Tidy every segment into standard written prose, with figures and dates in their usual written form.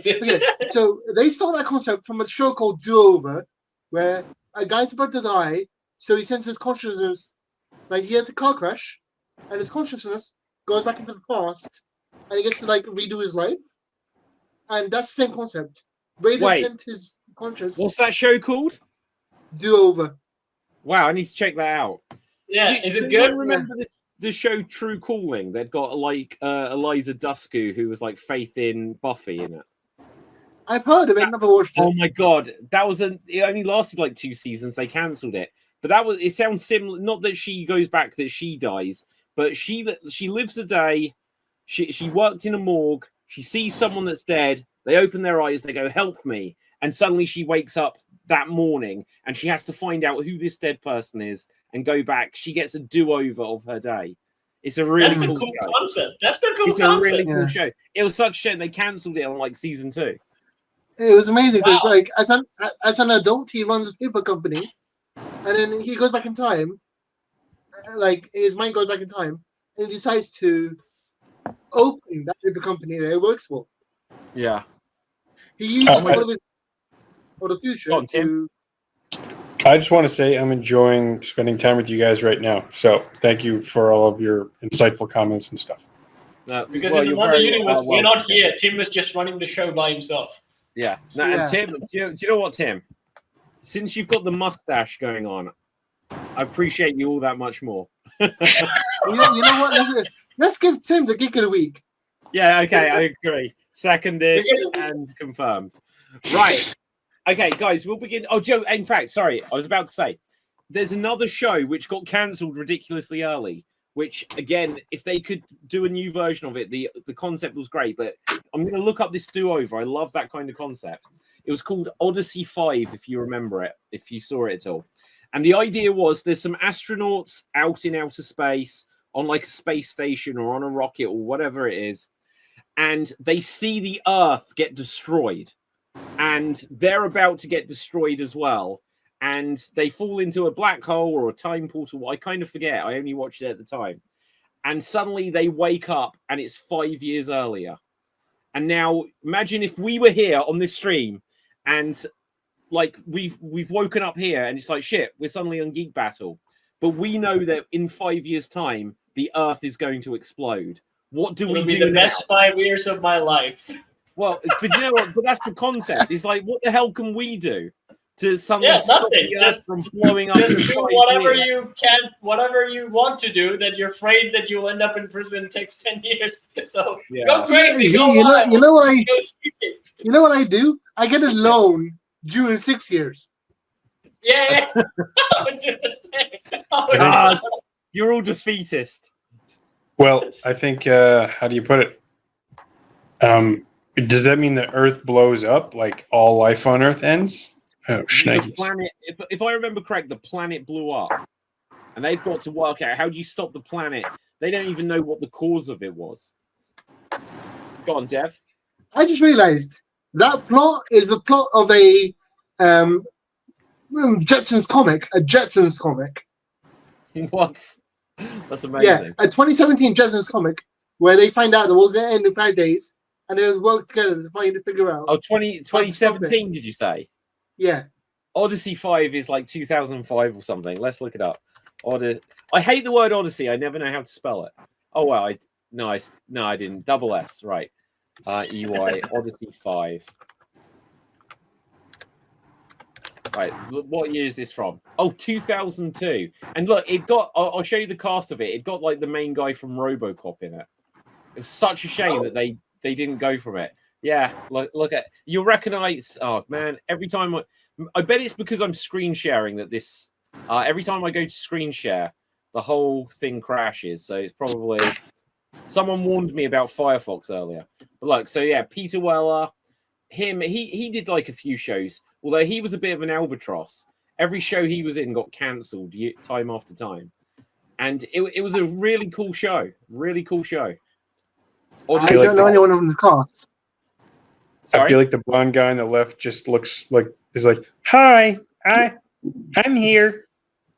Okay, so they stole that concept from a show called Do Over, where a guy's about to die, so he sends his consciousness, like he has a car crash, and his consciousness goes back into the past, and he gets to like redo his life, and that's the same concept. Raiden sent his conscious. What's that show called? Do Over. Wow, I need to check that out. Yeah, is it good? Remember the show True Calling? They'd got like Eliza Dushku, who was like Faith in Buffy in it. I've heard of it, never watched it. Oh my god, it only lasted like 2 seasons. They cancelled it, but it sounds similar. Not that she goes back, that she dies, but she lives a day. She worked in a morgue. She sees someone that's dead. They open their eyes. They go, "Help me!" And suddenly she wakes up that morning, and she has to find out who this dead person is and go back. She gets a do-over of her day. It's a really cool concept. That's a cool concept. It's a really cool show. It was such shit. They cancelled it on like season 2. It was amazing because, like, as an adult, he runs a paper company, and then he goes back in time. Like, his mind goes back in time, and he decides to open that paper company that he works for. Yeah. He uses for the future to. I just want to say I'm enjoying spending time with you guys right now. So thank you for all of your insightful comments and stuff. Because in another universe, we're not here. Tim is just running the show by himself. Yeah. And Tim, do you know what, Tim? Since you've got the mustache going on, I appreciate you all that much more. you know what? Let's give Tim the Geek of the Week. Yeah, okay, I agree. Seconded and confirmed. Right. Okay, guys, we'll begin. Oh, Joe, in fact, sorry, I was about to say, there's another show which got cancelled ridiculously early, which, again, if they could do a new version of it, the concept was great, but I'm going to look up this do-over. I love that kind of concept. It was called Odyssey 5, if you remember it, if you saw it at all. And the idea was there's some astronauts out in outer space on like a space station or on a rocket or whatever it is, and they see the Earth get destroyed. And they're about to get destroyed as well. And they fall into a black hole or a time portal. I kind of forget. I only watched it at the time. And suddenly they wake up and it's 5 years earlier. And now imagine if we were here on this stream and like we've woken up here and it's like, shit, we're suddenly on Geek Battle. But we know that in 5 years' time, the Earth is going to explode. What do we do? It'll be the best 5 years of my life. Well, but you know what? But that's the concept. It's like, what the hell can we do to suddenly stop the Earth from blowing up? Just do whatever you can, whatever you want to do. That you're afraid that you'll end up in prison. It takes 10 years. So go crazy. You know what I do? I get a loan due in 6 years. Yeah. You're all defeatist. Well, I think how do you put it? Does that mean the Earth blows up, like all life on Earth ends? Oh, the planet, if I remember correct, the planet blew up. And they've got to work out, how do you stop the planet? They don't even know what the cause of it was. Go on, Dev. I just realized that plot is the plot of a Jetsons comic. A Jetsons comic. What? That's amazing. Yeah, a 2017 Jetsons comic where they find out there was the end in 5 days. And they work together to figure out. Oh, 2017, did you say? Yeah. Odyssey 5 is like 2005 or something. Let's look it up. I hate the word Odyssey. I never know how to spell it. Oh, well, I didn't. Double S, right. EY, Odyssey 5. Right, what year is this from? Oh, 2002. And look, I'll show you the cast of it. It got like the main guy from RoboCop in it. It was such a shame that they didn't go from it. Yeah, look at, you'll recognize. Oh man, every time I bet it's because I'm screen sharing that this. Every time I go to screen share, the whole thing crashes. So it's probably someone warned me about Firefox earlier. But look, so yeah, Peter Weller, he did like a few shows. Although he was a bit of an albatross. Every show he was in got cancelled time after time, and it was a really cool show. Really cool show. I don't know anyone on the cast. Sorry? I feel like the blonde guy on the left just looks like he's like, "Hi, I'm here."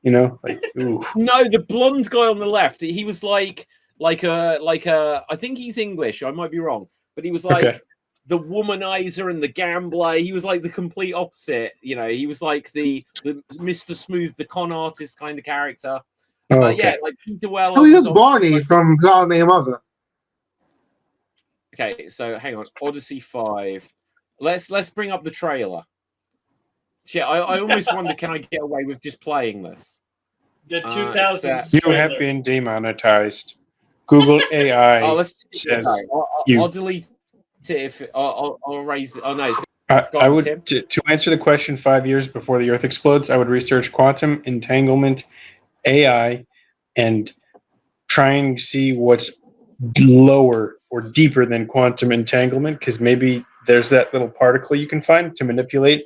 You know, like ooh. No, the blonde guy on the left. He was like a. I think he's English. I might be wrong, but he was like the womanizer and the gambler. He was like the complete opposite. You know, he was like the Mr. Smooth, the con artist kind of character. Oh, But okay. yeah, like Peter Wells. So he was Barney from How I Met Your Mother. Okay, so hang on, Odyssey 5. Let's bring up the trailer. Shit, I almost wonder, can I get away with just playing this? The 2000s. You have been demonetized. Google AI says I'll delete it if I'll raise it. Oh no, I would to answer the question 5 years before the Earth explodes. I would research quantum entanglement, AI, and try and see what's lower or deeper than quantum entanglement, because maybe there's that little particle you can find to manipulate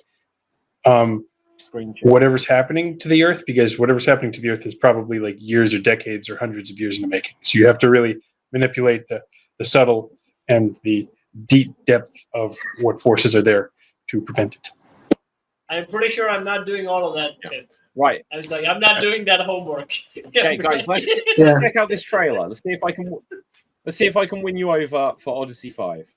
whatever's happening to the Earth, because whatever's happening to the Earth is probably like years or decades or hundreds of years in the making. So you have to really manipulate the subtle and the deep depth of what forces are there to prevent it. I'm pretty sure I'm not doing all of that. Yeah. Right. I was like, I'm not doing that homework. Okay, guys, let's check out this trailer. Let's see if I can win you over for Odyssey 5.